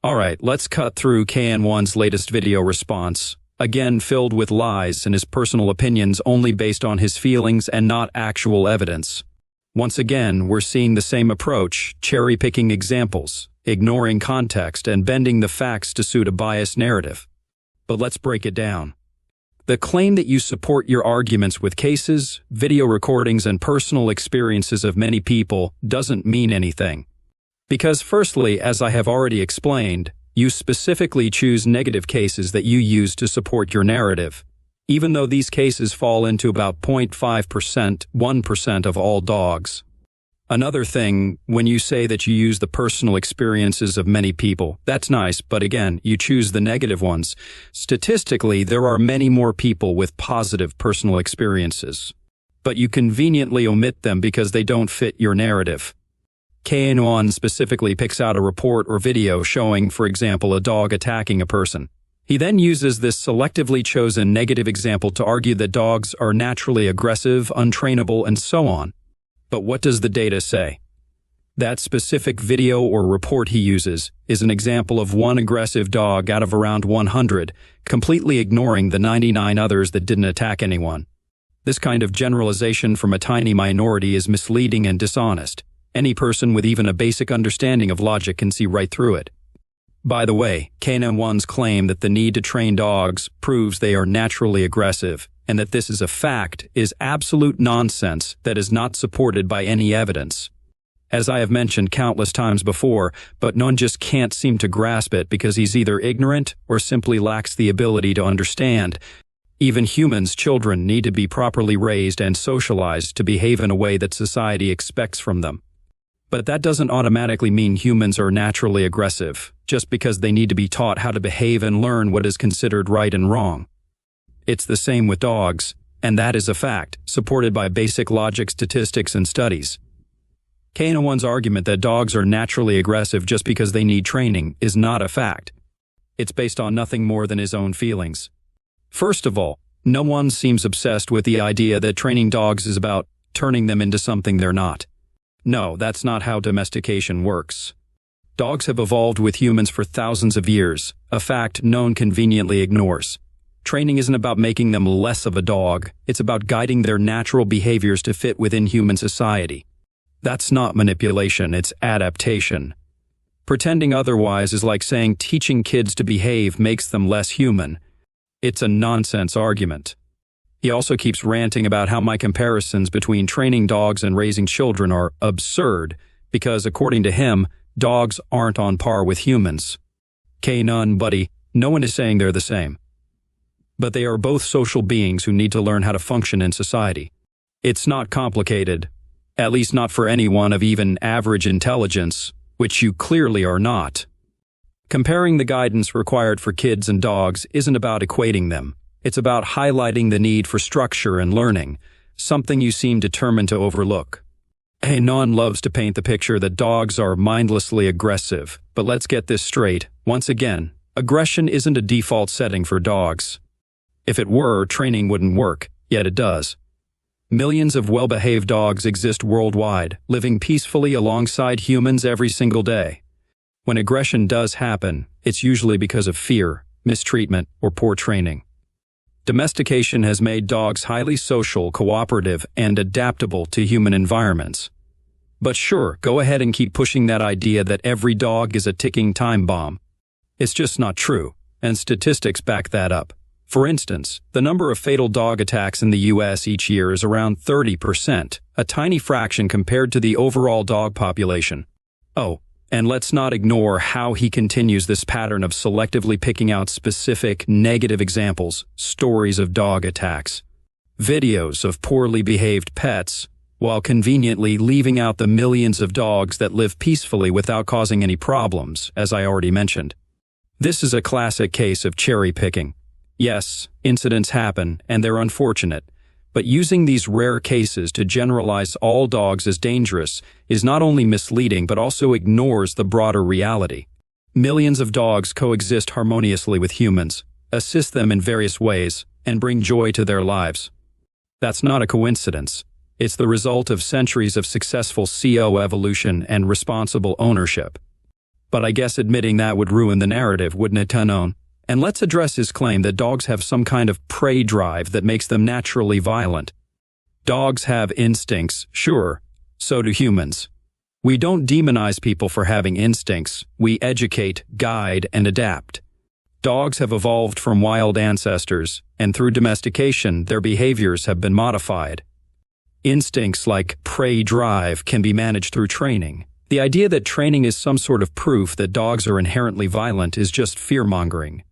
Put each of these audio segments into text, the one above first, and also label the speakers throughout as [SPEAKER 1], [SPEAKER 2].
[SPEAKER 1] Alright, let's cut through KN1's latest video response, again filled with lies and his personal opinions only based on his feelings and not actual evidence. Once again, we're seeing the same approach, cherry-picking examples, ignoring context, and bending the facts to suit a biased narrative. But let's break it down. The claim that you support your arguments with cases, video recordings, and personal experiences of many people doesn't mean anything. Because firstly, as I have already explained, you specifically choose negative cases that you use to support your narrative, even though these cases fall into about 0.5%, 1% of all dogs. Another thing, when you say that you use the personal experiences of many people, that's nice, but again, you choose the negative ones. Statistically, there are many more people with positive personal experiences, but you conveniently omit them because they don't fit your narrative. Knone specifically picks out a report or video showing, for example, a dog attacking a person. He then uses this selectively chosen negative example to argue that dogs are naturally aggressive, untrainable, and so on. But what does the data say? That specific video or report he uses is an example of one aggressive dog out of around 100, completely ignoring the 99 others that didn't attack anyone. This kind of generalization from a tiny minority is misleading and dishonest. Any person with even a basic understanding of logic can see right through it. By the way, Knone1's claim that the need to train dogs proves they are naturally aggressive and that this is a fact is absolute nonsense that is not supported by any evidence. As I have mentioned countless times before, but Knone just can't seem to grasp it because he's either ignorant or simply lacks the ability to understand. Even humans, children, need to be properly raised and socialized to behave in a way that society expects from them. But that doesn't automatically mean humans are naturally aggressive, just because they need to be taught how to behave and learn what is considered right and wrong. It's the same with dogs, and that is a fact, supported by basic logic, statistics, and studies. Knone1's argument that dogs are naturally aggressive just because they need training is not a fact. It's based on nothing more than his own feelings. First of all, no one seems obsessed with the idea that training dogs is about turning them into something they're not. No, that's not how domestication works. Dogs have evolved with humans for thousands of years, a fact Knone conveniently ignores. Training isn't about making them less of a dog, it's about guiding their natural behaviors to fit within human society. That's not manipulation, it's adaptation. Pretending otherwise is like saying teaching kids to behave makes them less human. It's a nonsense argument. He also keeps ranting about how my comparisons between training dogs and raising children are absurd because, according to him, dogs aren't on par with humans. Knone, buddy, no one is saying they're the same. But they are both social beings who need to learn how to function in society. It's not complicated, at least not for anyone of even average intelligence, which you clearly are not. Comparing the guidance required for kids and dogs isn't about equating them. It's about highlighting the need for structure and learning, something you seem determined to overlook. Knone loves to paint the picture that dogs are mindlessly aggressive, but let's get this straight. Once again, aggression isn't a default setting for dogs. If it were, training wouldn't work, yet it does. Millions of well-behaved dogs exist worldwide, living peacefully alongside humans every single day. When aggression does happen, it's usually because of fear, mistreatment, or poor training. Domestication has made dogs highly social, cooperative, and adaptable to human environments. But sure, go ahead and keep pushing that idea that every dog is a ticking time bomb. It's just not true, and statistics back that up. For instance, the number of fatal dog attacks in the US each year is around 30%, a tiny fraction compared to the overall dog population. Oh, and let's not ignore how he continues this pattern of selectively picking out specific negative examples, stories of dog attacks, videos of poorly behaved pets, while conveniently leaving out the millions of dogs that live peacefully without causing any problems, as I already mentioned. This is a classic case of cherry picking. Yes, incidents happen, and they're unfortunate. But using these rare cases to generalize all dogs as dangerous is not only misleading but also ignores the broader reality. Millions of dogs coexist harmoniously with humans, assist them in various ways, and bring joy to their lives. That's not a coincidence. It's the result of centuries of successful CO evolution and responsible ownership. But I guess admitting that would ruin the narrative, wouldn't it, Knone? And let's address his claim that dogs have some kind of prey drive that makes them naturally violent. Dogs have instincts, sure. So do humans. We don't demonize people for having instincts. We educate, guide, and adapt. Dogs have evolved from wild ancestors, and through domestication, their behaviors have been modified. Instincts like prey drive can be managed through training. The idea that training is some sort of proof that dogs are inherently violent is just fear-mongering.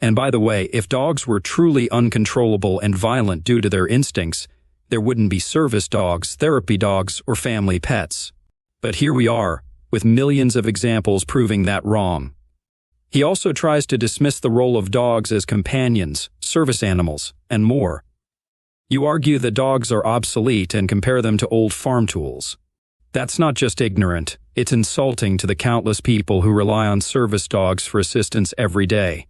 [SPEAKER 1] And by the way, if dogs were truly uncontrollable and violent due to their instincts, there wouldn't be service dogs, therapy dogs, or family pets. But here we are, with millions of examples proving that wrong. He also tries to dismiss the role of dogs as companions, service animals, and more. You argue that dogs are obsolete and compare them to old farm tools. That's not just ignorant, it's insulting to the countless people who rely on service dogs for assistance every day.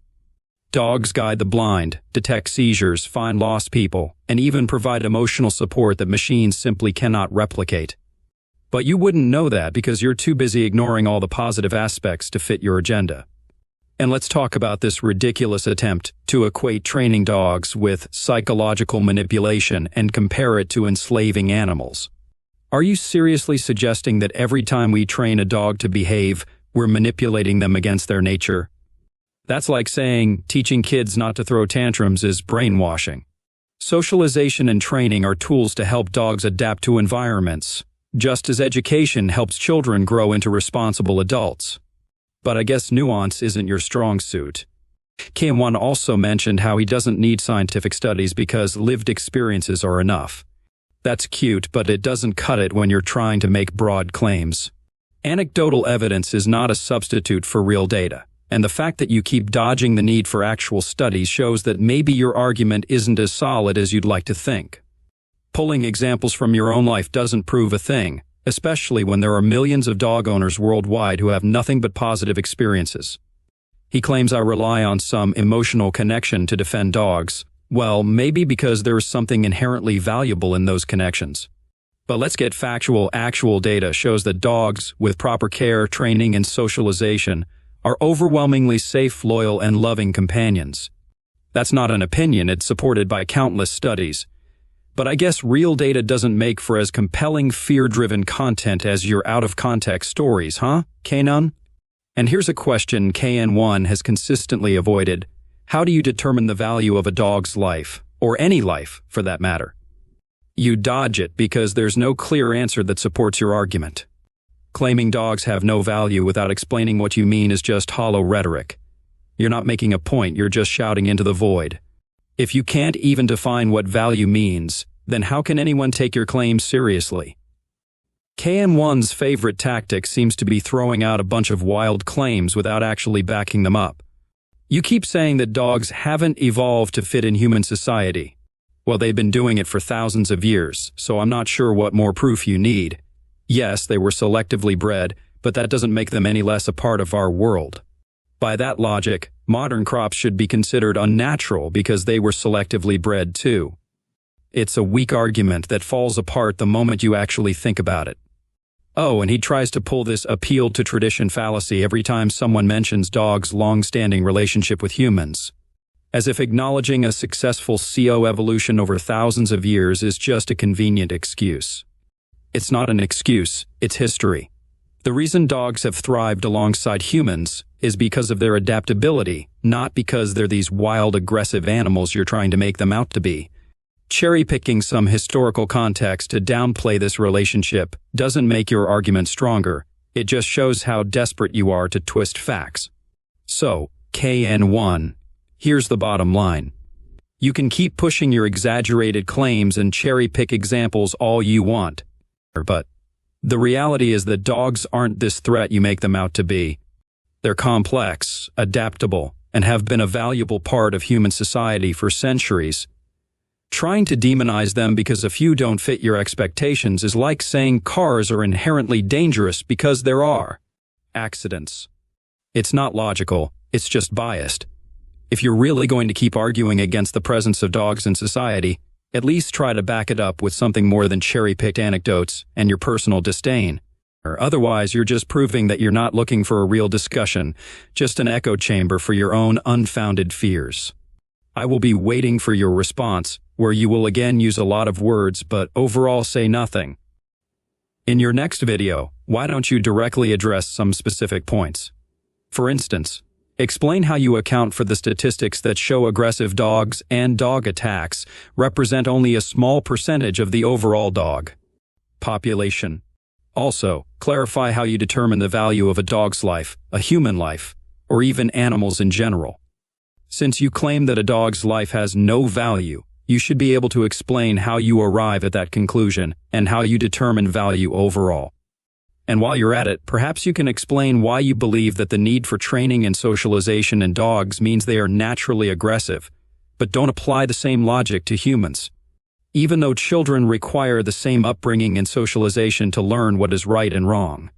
[SPEAKER 1] Dogs guide the blind, detect seizures, find lost people, and even provide emotional support that machines simply cannot replicate. But you wouldn't know that because you're too busy ignoring all the positive aspects to fit your agenda. And let's talk about this ridiculous attempt to equate training dogs with psychological manipulation and compare it to enslaving animals. Are you seriously suggesting that every time we train a dog to behave, we're manipulating them against their nature? That's like saying teaching kids not to throw tantrums is brainwashing. Socialization and training are tools to help dogs adapt to environments, just as education helps children grow into responsible adults. But I guess nuance isn't your strong suit. Knone also mentioned how he doesn't need scientific studies because lived experiences are enough. That's cute, but it doesn't cut it when you're trying to make broad claims. Anecdotal evidence is not a substitute for real data. And the fact that you keep dodging the need for actual studies shows that maybe your argument isn't as solid as you'd like to think. Pulling examples from your own life doesn't prove a thing, especially when there are millions of dog owners worldwide who have nothing but positive experiences. He claims I rely on some emotional connection to defend dogs. Well, maybe because there is something inherently valuable in those connections. But let's get factual. Actual data shows that dogs, with proper care, training, and socialization, are overwhelmingly safe, loyal, and loving companions. That's not an opinion, it's supported by countless studies. But I guess real data doesn't make for as compelling fear-driven content as your out-of-context stories, huh, Knone? And here's a question Knone has consistently avoided. How do you determine the value of a dog's life, or any life, for that matter? You dodge it because there's no clear answer that supports your argument. Claiming dogs have no value without explaining what you mean is just hollow rhetoric. You're not making a point, you're just shouting into the void. If you can't even define what value means, then how can anyone take your claims seriously? Knone's favorite tactic seems to be throwing out a bunch of wild claims without actually backing them up. You keep saying that dogs haven't evolved to fit in human society. Well, they've been doing it for thousands of years, so I'm not sure what more proof you need. Yes, they were selectively bred, but that doesn't make them any less a part of our world. By that logic, modern crops should be considered unnatural because they were selectively bred too. It's a weak argument that falls apart the moment you actually think about it. Oh, and he tries to pull this appeal to tradition fallacy every time someone mentions dogs' long-standing relationship with humans. As if acknowledging a successful evolution over thousands of years is just a convenient excuse. It's not an excuse, it's history. The reason dogs have thrived alongside humans is because of their adaptability, not because they're these wild, aggressive animals you're trying to make them out to be. Cherry-picking some historical context to downplay this relationship doesn't make your argument stronger, it just shows how desperate you are to twist facts. So, Knone, here's the bottom line. You can keep pushing your exaggerated claims and cherry-pick examples all you want. But the reality is that dogs aren't this threat you make them out to be. They're complex, adaptable, and have been a valuable part of human society for centuries. Trying to demonize them because a few don't fit your expectations is like saying cars are inherently dangerous because there are accidents. It's not logical, it's just biased. If you're really going to keep arguing against the presence of dogs in society, at least try to back it up with something more than cherry-picked anecdotes and your personal disdain. Otherwise, you're just proving that you're not looking for a real discussion, just an echo chamber for your own unfounded fears. I will be waiting for your response, where you will again use a lot of words but overall say nothing. In your next video, why don't you directly address some specific points? For instance, explain how you account for the statistics that show aggressive dogs and dog attacks represent only a small percentage of the overall dog population. Also, clarify how you determine the value of a dog's life, a human life, or even animals in general. Since you claim that a dog's life has no value, you should be able to explain how you arrive at that conclusion and how you determine value overall. And while you're at it, perhaps you can explain why you believe that the need for training and socialization in dogs means they are naturally aggressive, but don't apply the same logic to humans. Even though children require the same upbringing and socialization to learn what is right and wrong.